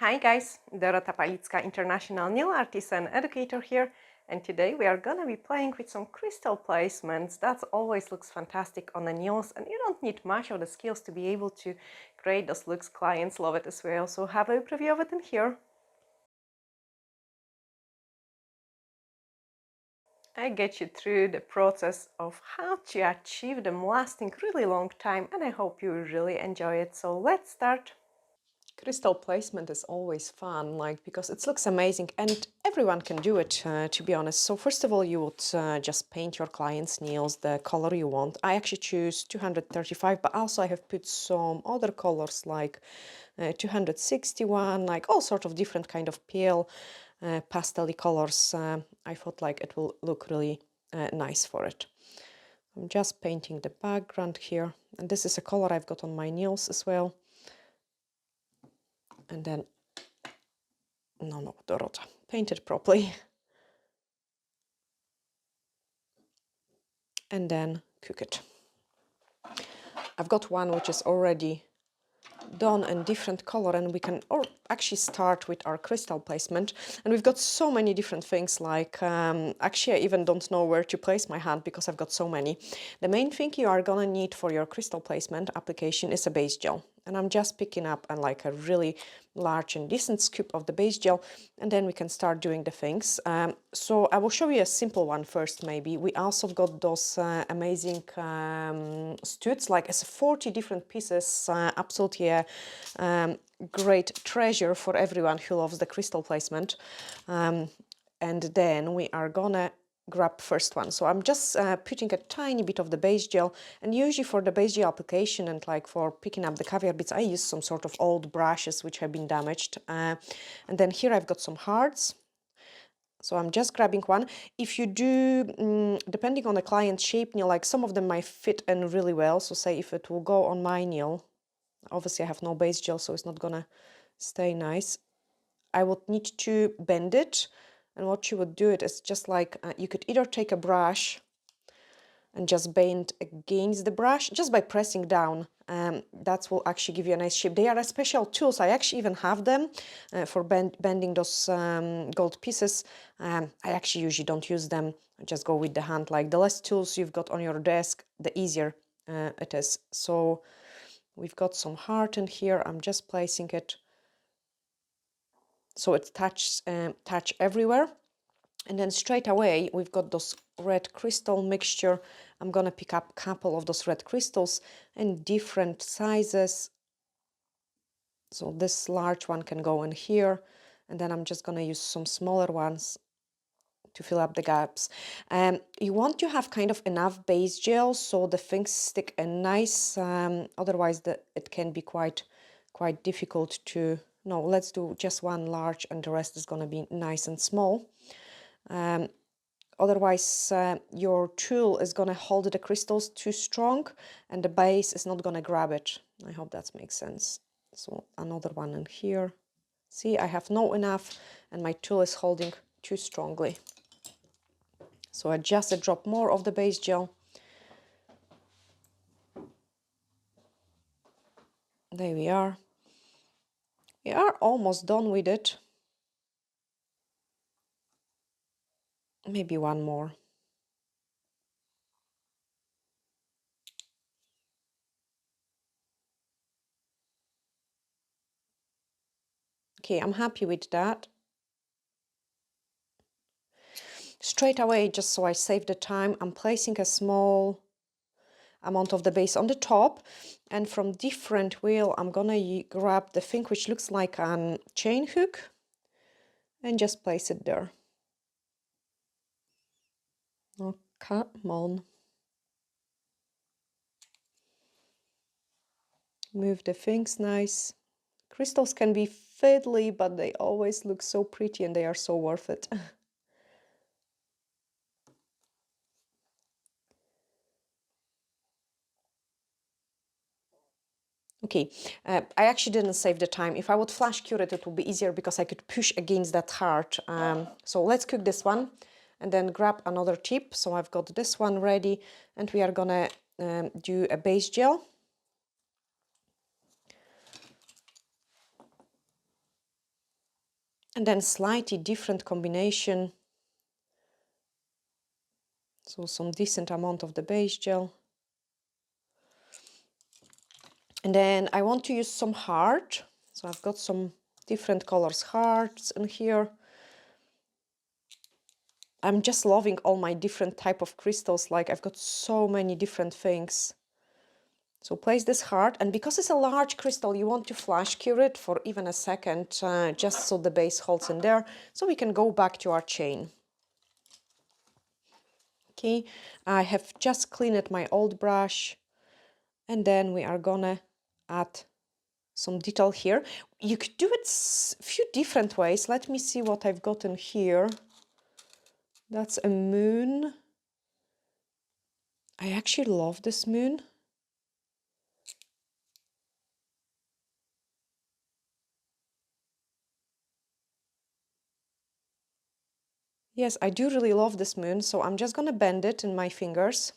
Hi guys, Dorota Nail, international nail artist and educator here, and today we are gonna be playing with some crystal placements. That always looks fantastic on the nails, and you don't need much of the skills to be able to create those looks. Clients love it as well, so have a preview of it in here. I get you through the process of how to achieve them lasting really long time, and I hope you really enjoy it. So let's start. Crystal placement is always fun, because it looks amazing and everyone can do it, to be honest. So first of all, you would just paint your client's nails the color you want. I actually choose 235, but also I have put some other colors like 261, like all sorts of different kind of pale pastel colors. I thought like it will look really nice for it. I'm just painting the background here, and this is a color I've got on my nails as well. And then, no, Dorota, paint it properly. And then cook it. I've got one which is already done in different color, and we can actually start with our crystal placement. And we've got so many different things, like actually I even don't know where to place my hand because I've got so many. The main thing you are gonna need for your crystal placement application is a base gel, and I'm just picking up like a really large and decent scoop of the base gel, and then we can start doing the things. So I will show you a simple one first. Maybe we also got those amazing studs, like it's 40 different pieces, absolutely great treasure for everyone who loves the crystal placement. And then we are gonna grab first one. So I'm just putting a tiny bit of the base gel, and usually for the base gel application and like for picking up the caviar bits, I use some sort of old brushes which have been damaged. And then here I've got some hearts. So I'm just grabbing one. If you do, depending on the client's shape nail, like some of them might fit in really well. So say if it will go on my nail, obviously I have no base gel, so it's not gonna stay nice. I would need to bend it, and what you would do it is just like you could either take a brush and just bend against the brush just by pressing down. That will actually give you a nice shape. They are a special tools. I actually even have them for bending those gold pieces. I actually usually don't use them. I just go with the hand. Like the less tools you've got on your desk, the easier it is. So we've got some heart in here. I'm just placing it so it touch everywhere. And then straight away, we've got those red crystal mixture. I'm gonna pick up a couple of those red crystals in different sizes. So this large one can go in here. And then I'm just gonna use some smaller ones to fill up the gaps. You want to have kind of enough base gel so the things stick in nice. Otherwise, it can be quite difficult to... No, let's do just one large and the rest is gonna be nice and small. Otherwise, your tool is going to hold the crystals too strong and the base is not going to grab it. I hope that makes sense. So another one in here. See, I have not enough and my tool is holding too strongly. So I just drop more of the base gel. There we are. We are almost done with it. Maybe one more. Okay, I'm happy with that. Straight away, just so I save the time, I'm placing a small amount of the base on the top, and from different wheel I'm gonna grab the thing which looks like a chain hook and just place it there. Oh, come on. Move the things nice. Crystals can be fiddly, but they always look so pretty and they are so worth it. Okay, I actually didn't save the time. If I would flash cure it, it would be easier because I could push against that heart. So let's cook this one and then grab another tip. So I've got this one ready and we are gonna do a base gel. And then slightly different combination. So some decent amount of the base gel. And then I want to use some heart. So I've got some different colors hearts in here. I'm just loving all my different type of crystals. Like I've got so many different things. So place this heart, and because it's a large crystal, you want to flash cure it for even a second, just so the base holds in there, so we can go back to our chain. Okay, I have just cleaned my old brush, and then we are gonna add some detail here. You could do it a few different ways. Let me see what I've got in here. That's a moon. I actually love this moon. Yes, I do really love this moon, so I'm just gonna bend it in my fingers.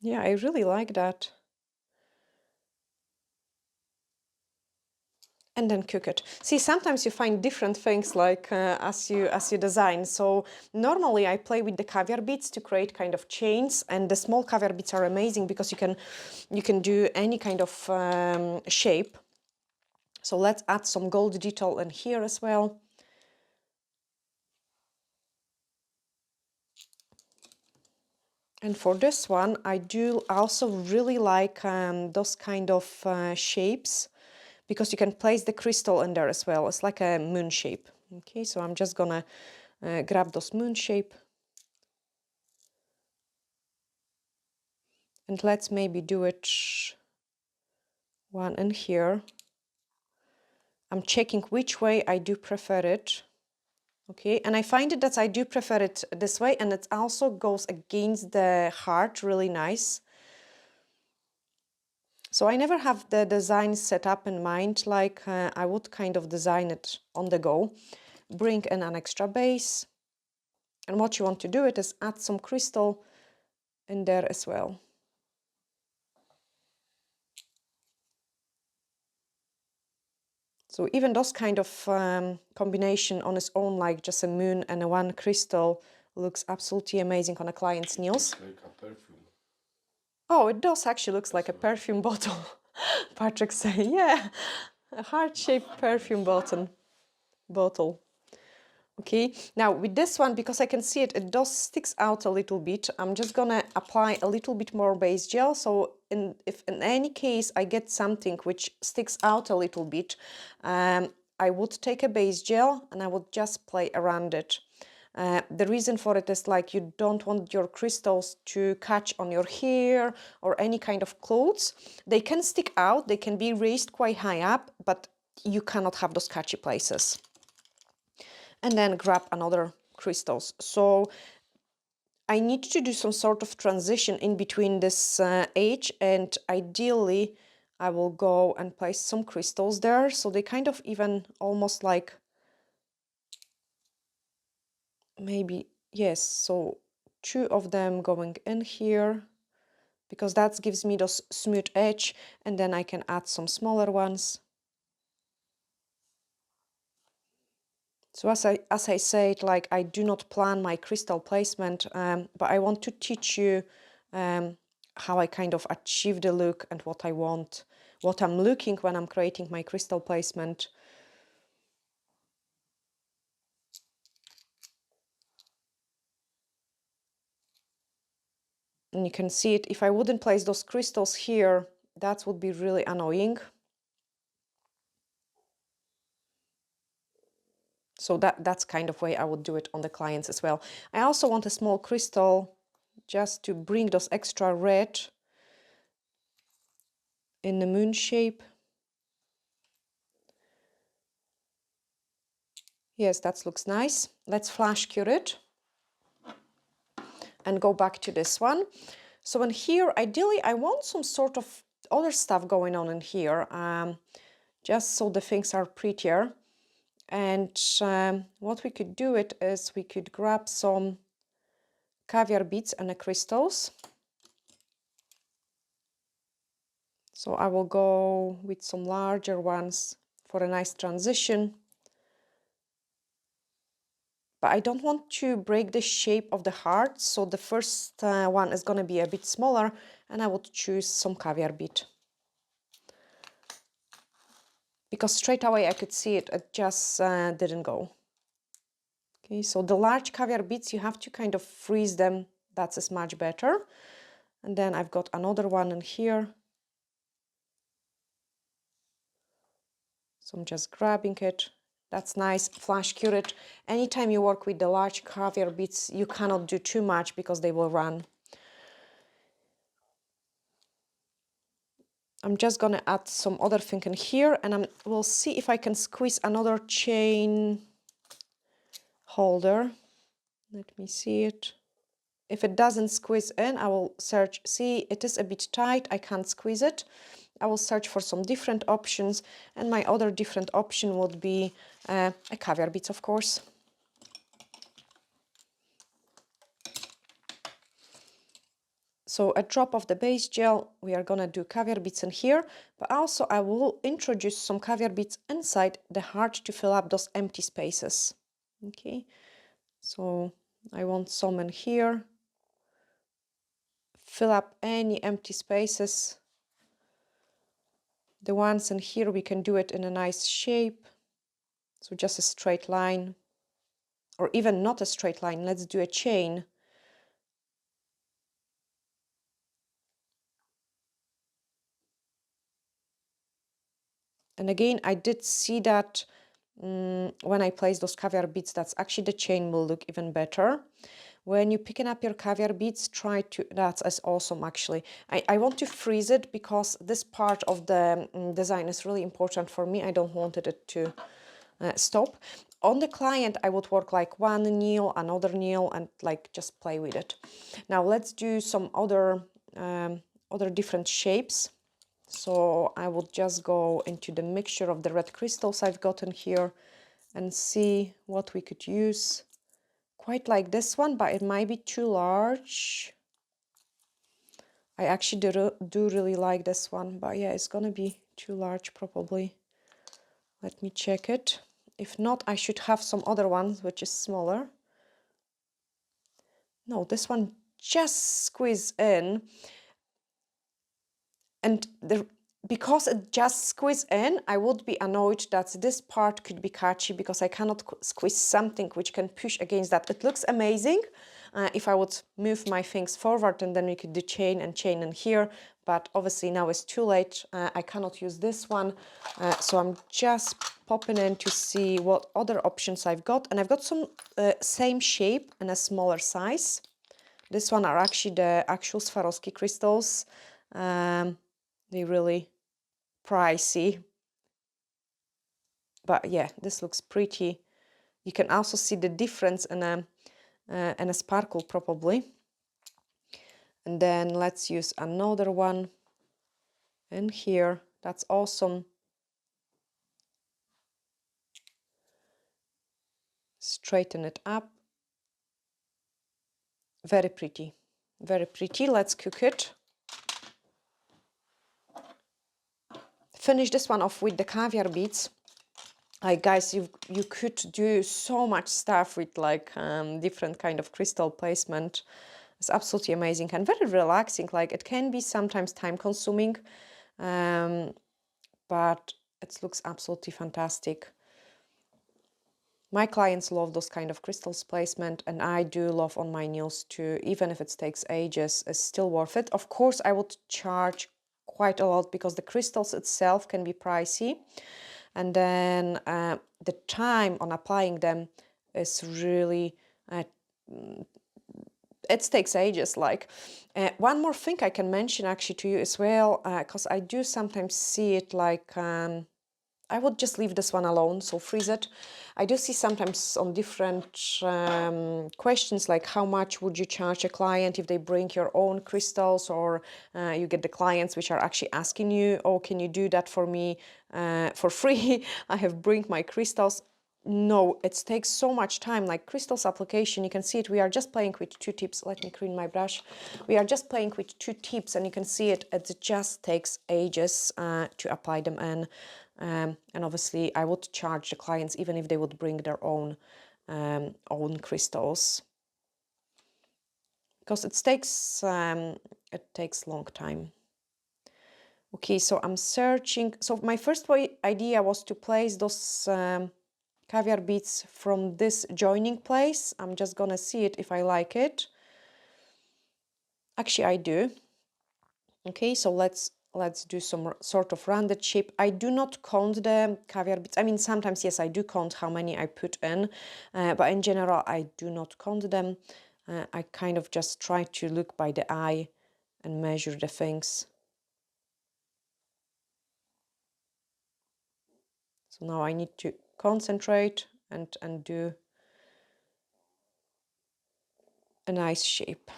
Yeah, I really like that. And then cook it. See, sometimes you find different things like as you design. So normally I play with the caviar beads to create kind of chains, and the small caviar beads are amazing because you can do any kind of shape. So let's add some gold detail in here as well. And for this one, I do also really like those kind of shapes, because you can place the crystal in there as well. It's like a moon shape. Okay, so I'm just gonna grab those moon shape. And let's maybe do it one in here. I'm checking which way I do prefer it. Okay, and I find it that I do prefer it this way, and it also goes against the heart really nice. So I never have the design set up in mind, like I would kind of design it on the go. Bring in an extra base. And what you want to do it is add some crystal in there as well. So even those kind of combination on its own, like just a moon and a one crystal, looks absolutely amazing on a client's nails. Like a perfume. Oh, it does actually looks like a perfume bottle. Patrick saying, yeah, a heart-shaped perfume bottle. Okay, now with this one, because I can see it, it does sticks out a little bit. I'm just gonna apply a little bit more base gel. So if in any case I get something which sticks out a little bit, I would take a base gel and I would just play around it. The reason for it is like you don't want your crystals to catch on your hair or any kind of clothes. They can stick out, they can be raised quite high up, but you cannot have those catchy places. And then grab another crystals. So I need to do some sort of transition in between this edge, and ideally I will go and place some crystals there, so they kind of even almost like maybe, yes, so two of them going in here, because that gives me those smooth edge, and then I can add some smaller ones. So as I said, like I do not plan my crystal placement, but I want to teach you how I kind of achieve the look and what I want, what I'm looking when I'm creating my crystal placement. And you can see it, if I wouldn't place those crystals here, that would be really annoying. So that's kind of way I would do it on the clients as well. I also want a small crystal just to bring those extra red in the moon shape. Yes, that looks nice. Let's flash cure it and go back to this one. So in here, ideally, I want some sort of other stuff going on in here. just so the things are prettier. And what we could do it is we could grab some caviar beads and the crystals. So I will go with some larger ones for a nice transition. But I don't want to break the shape of the heart, so the first one is going to be a bit smaller, and I would choose some caviar bead. Because straight away I could see it, it just didn't go. Okay, so the large caviar beads, you have to kind of freeze them, that's much better. And then I've got another one in here. So I'm just grabbing it. That's nice, flash cured. Anytime you work with the large caviar beads, you cannot do too much because they will run. I'm just gonna add some other thing in here, and we'll see if I can squeeze another chain holder. Let me see it. If it doesn't squeeze in, I will search. See, it is a bit tight, I can't squeeze it. I will search for some different options, and my other different option would be a caviar beads, of course. So a drop of the base gel, we are gonna do caviar beads in here, but also I will introduce some caviar beads inside the heart to fill up those empty spaces. Okay, so I want some in here. Fill up any empty spaces. The ones in here, we can do it in a nice shape. So just a straight line, or even not a straight line. Let's do a chain. And again, I did see that when I place those caviar beads, that's actually the chain will look even better. When you're picking up your caviar beads, try to, that's as awesome actually. I want to freeze it because this part of the design is really important for me. I don't want it to stop. On the client, I would work like one nail, another nail, and like just play with it. Now let's do some other different shapes. So I will just go into the mixture of the red crystals I've gotten here and see what we could use. Quite like this one, but it might be too large. I actually do really like this one, but yeah, it's gonna be too large probably. Let me check it. If not, I should have some other ones which is smaller. No, this one just squeeze in. And because it just squeeze in, I would be annoyed that this part could be catchy because I cannot squeeze something which can push against that. It looks amazing if I would move my things forward, and then we could do chain in here. But obviously now it's too late. I cannot use this one. So I'm just popping in to see what other options I've got. And I've got some same shape in a smaller size. This one are actually the actual Swarovski crystals. They're really pricey, but yeah, this looks pretty. You can also see the difference in a sparkle probably. And then let's use another one in here. That's awesome. Straighten it up. Very pretty, very pretty. Let's cook it. Finish this one off with the caviar beads. Like guys, you could do so much stuff with like different kind of crystal placement. It's absolutely amazing and very relaxing. Like it can be sometimes time consuming, but it looks absolutely fantastic. My clients love those kind of crystals placement, and I do love on my nails too. Even if it takes ages, it's still worth it. Of course, I would charge quite a lot because the crystals itself can be pricey. And then the time on applying them is really, it takes ages. Like one more thing I can mention actually to you as well, because I do sometimes see it like I would just leave this one alone, so freeze it. I do see sometimes on different questions like how much would you charge a client if they bring your own crystals, or you get the clients which are actually asking you, oh, can you do that for me for free? I have bring my crystals. No, it takes so much time. Like crystals application, you can see it. We are just playing with 2 tips. Let me clean my brush. We are just playing with 2 tips, and you can see it. It just takes ages to apply them in. And obviously, I would charge the clients even if they would bring their own crystals, because it takes long time. Okay, so I'm searching. So my first idea was to place those caviar beads from this joining place. I'm just gonna see it if I like it. Actually, I do. Okay, so let's do some sort of rounded shape. I do not count the caviar beads. I mean, sometimes, yes, I do count how many I put in, but in general, I do not count them. I kind of just try to look by the eye and measure the things. So now I need to concentrate and do a nice shape.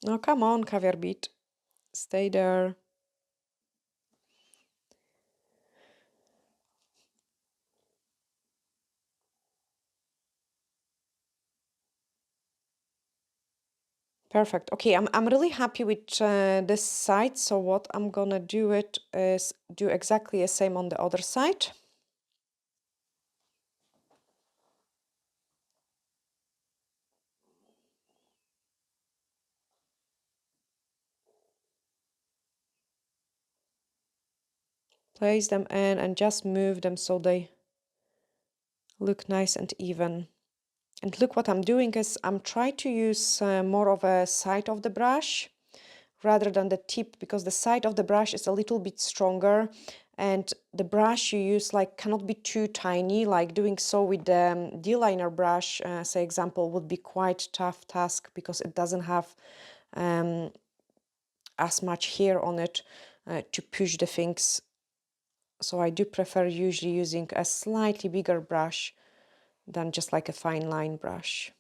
Now, come on, caviar bead. Stay there. Perfect. Okay, I'm really happy with this side. So what I'm gonna do is do exactly the same on the other side. Place them in and just move them so they look nice and even. And look, what I'm doing is I'm trying to use more of a side of the brush rather than the tip, because the side of the brush is a little bit stronger, and the brush you use like cannot be too tiny. Like doing so with the D-liner brush, say example, would be quite tough task because it doesn't have as much hair on it to push the things. So I do prefer usually using a slightly bigger brush than just like a fine line brush.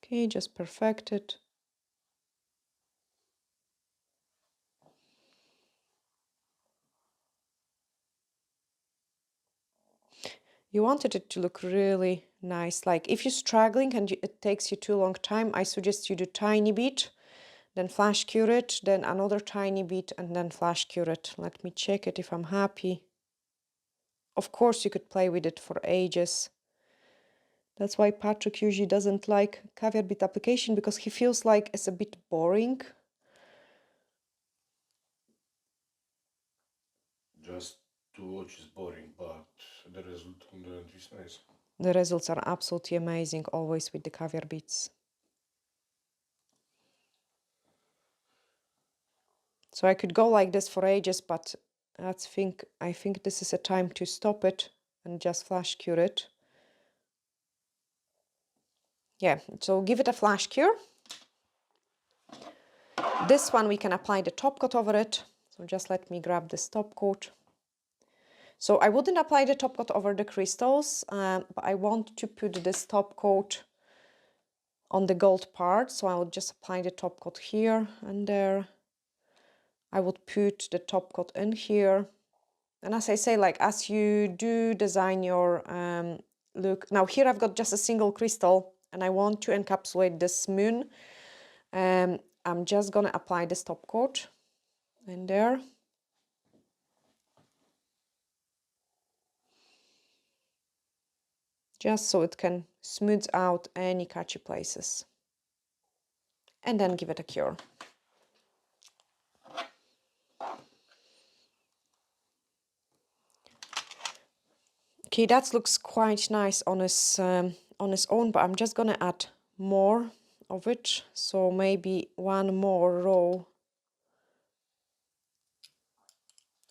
Okay, just perfect it. You wanted it to look really nice. Like if you're struggling and it takes you too long time, I suggest you do tiny bit, then flash cure it, then another tiny bit, and then flash cure it. Let me check it if I'm happy. Of course, you could play with it for ages. That's why Patrick usually doesn't like caviar bead application, because he feels like it's a bit boring. Just to watch is boring, but the result on the end is nice. The results are absolutely amazing, always with the caviar beads. So I could go like this for ages, but I think this is a time to stop it and just flash cure it. Yeah, so give it a flash cure. This one we can apply the top coat over it. So just let me grab this top coat. So I wouldn't apply the top coat over the crystals, but I want to put this top coat on the gold part. So I would just apply the top coat here and there. I would put the top coat in here. And as I say, like as you do design your look, now here I've got just a single crystal and I want to encapsulate this moon. I'm just gonna apply this top coat in there. Just so it can smooth out any catchy places. And then give it a cure. Okay, that looks quite nice on its own, but I'm just gonna add more of it. So maybe one more row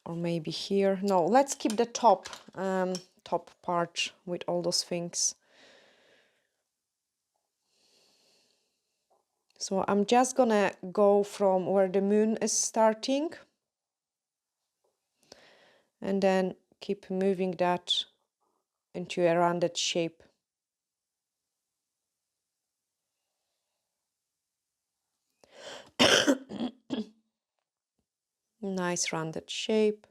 or maybe here. No, let's keep the top top part with all those things. So I'm just gonna go from where the moon is starting and then keep moving that into a rounded shape. Nice rounded shape.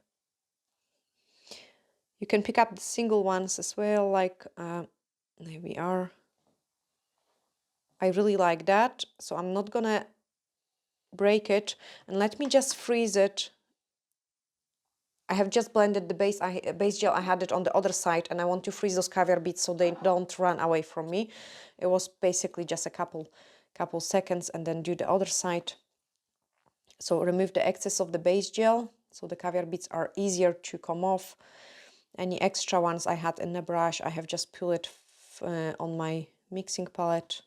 You can pick up the single ones as well, like there we are. I really like that, so I'm not gonna break it, and let me just freeze it. I have just blended the base gel. I had it on the other side, and I want to freeze those caviar beads so they don't run away from me. It was basically just a couple seconds, and then do the other side. So remove the excess of the base gel, so the caviar beads are easier to come off. Any extra ones I had in the brush, I have just pulled it on my mixing palette.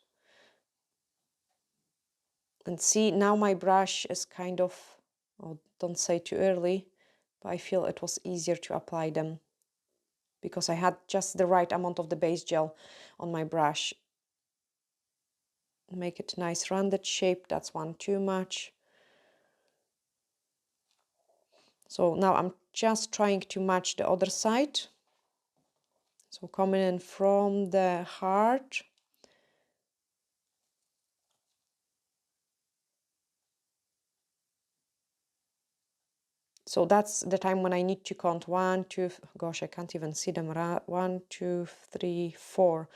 And see, now my brush is kind of, oh, don't say too early, but I feel it was easier to apply them because I had just the right amount of the base gel on my brush. Make it nice rounded shape, that's one too much. So now I'm just trying to match the other side. So coming in from the heart. So that's the time when I need to count 1, 2, gosh, I can't even see them. 1, 2, 3, 4.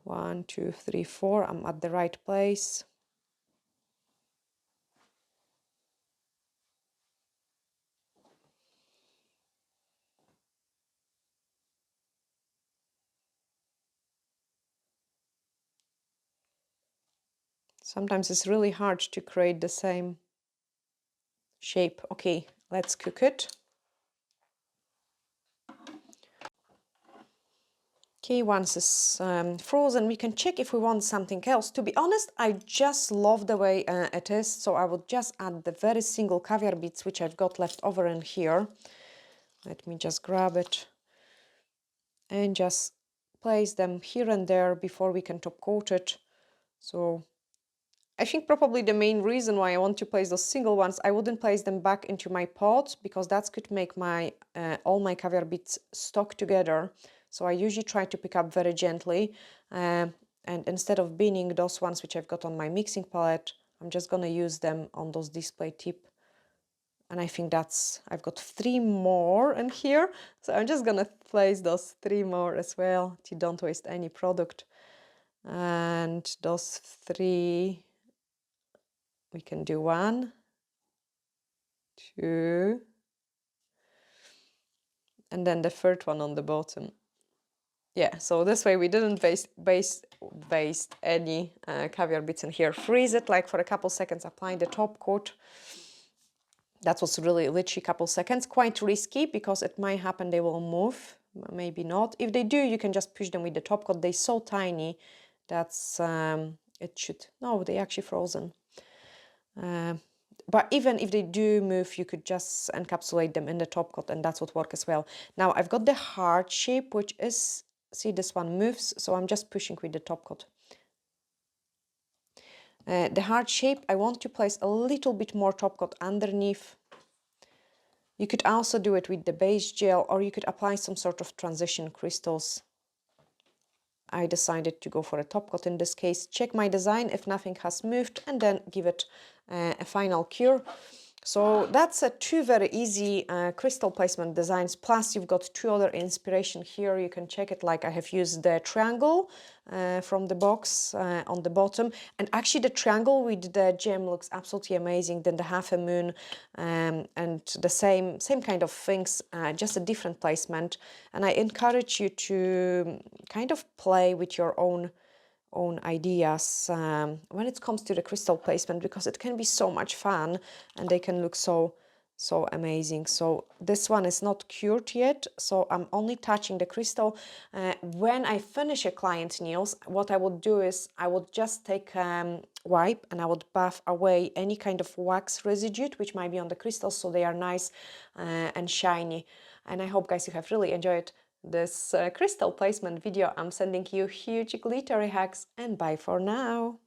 1, 2, 3, 4. I'm at the right place. Sometimes it's really hard to create the same shape. Okay, let's cook it. Okay, once it's frozen, we can check if we want something else. To be honest, I just love the way it is, so I will just add the very single caviar beads which I've got left over in here. Let me just grab it and just place them here and there before we can top coat it. So I think probably the main reason why I want to place those single ones, I wouldn't place them back into my pot because that could make my all my caviar beads stuck together. So I usually try to pick up very gently, and instead of binning those ones which I've got on my mixing palette, I'm just gonna use them on those display tip. And I think I've got 3 more in here, so I'm just gonna place those 3 more as well to don't waste any product. And those 3, we can do 1, 2, and then the third one on the bottom. Yeah, so this way we didn't waste any caviar bits in here. Freeze it like for a couple seconds, apply the top coat. That was really literally a couple seconds. Quite risky because it might happen they will move, maybe not. If they do, you can just push them with the top coat. They're so tiny that's it should, no, they're actually frozen. But even if they do move, you could just encapsulate them in the top coat and that's what works as well. Now I've got the heart shape, which is, see, this one moves, so I'm just pushing with the top coat. The heart shape, I want to place a little bit more top coat underneath. You could also do it with the base gel, or you could apply some sort of transition crystals. I decided to go for a top coat in this case. Check my design if nothing has moved and then give it a final cure. So that's 2 very easy crystal placement designs, plus you've got 2 other inspiration here. You can check it, like I have used the triangle from the box on the bottom, and actually the triangle with the gem looks absolutely amazing. Then the half a moon and the same kind of things, just a different placement. And I encourage you to kind of play with your own ideas when it comes to the crystal placement, because it can be so much fun and they can look so amazing. So this one is not cured yet, so I'm only touching the crystal. When I finish a client nails, what I would do is I would just take wipe, and I would buff away any kind of wax residue which might be on the crystals, so they are nice and shiny. And I hope, guys, you have really enjoyed this crystal placement video. I'm sending you huge glittery hugs, and bye for now.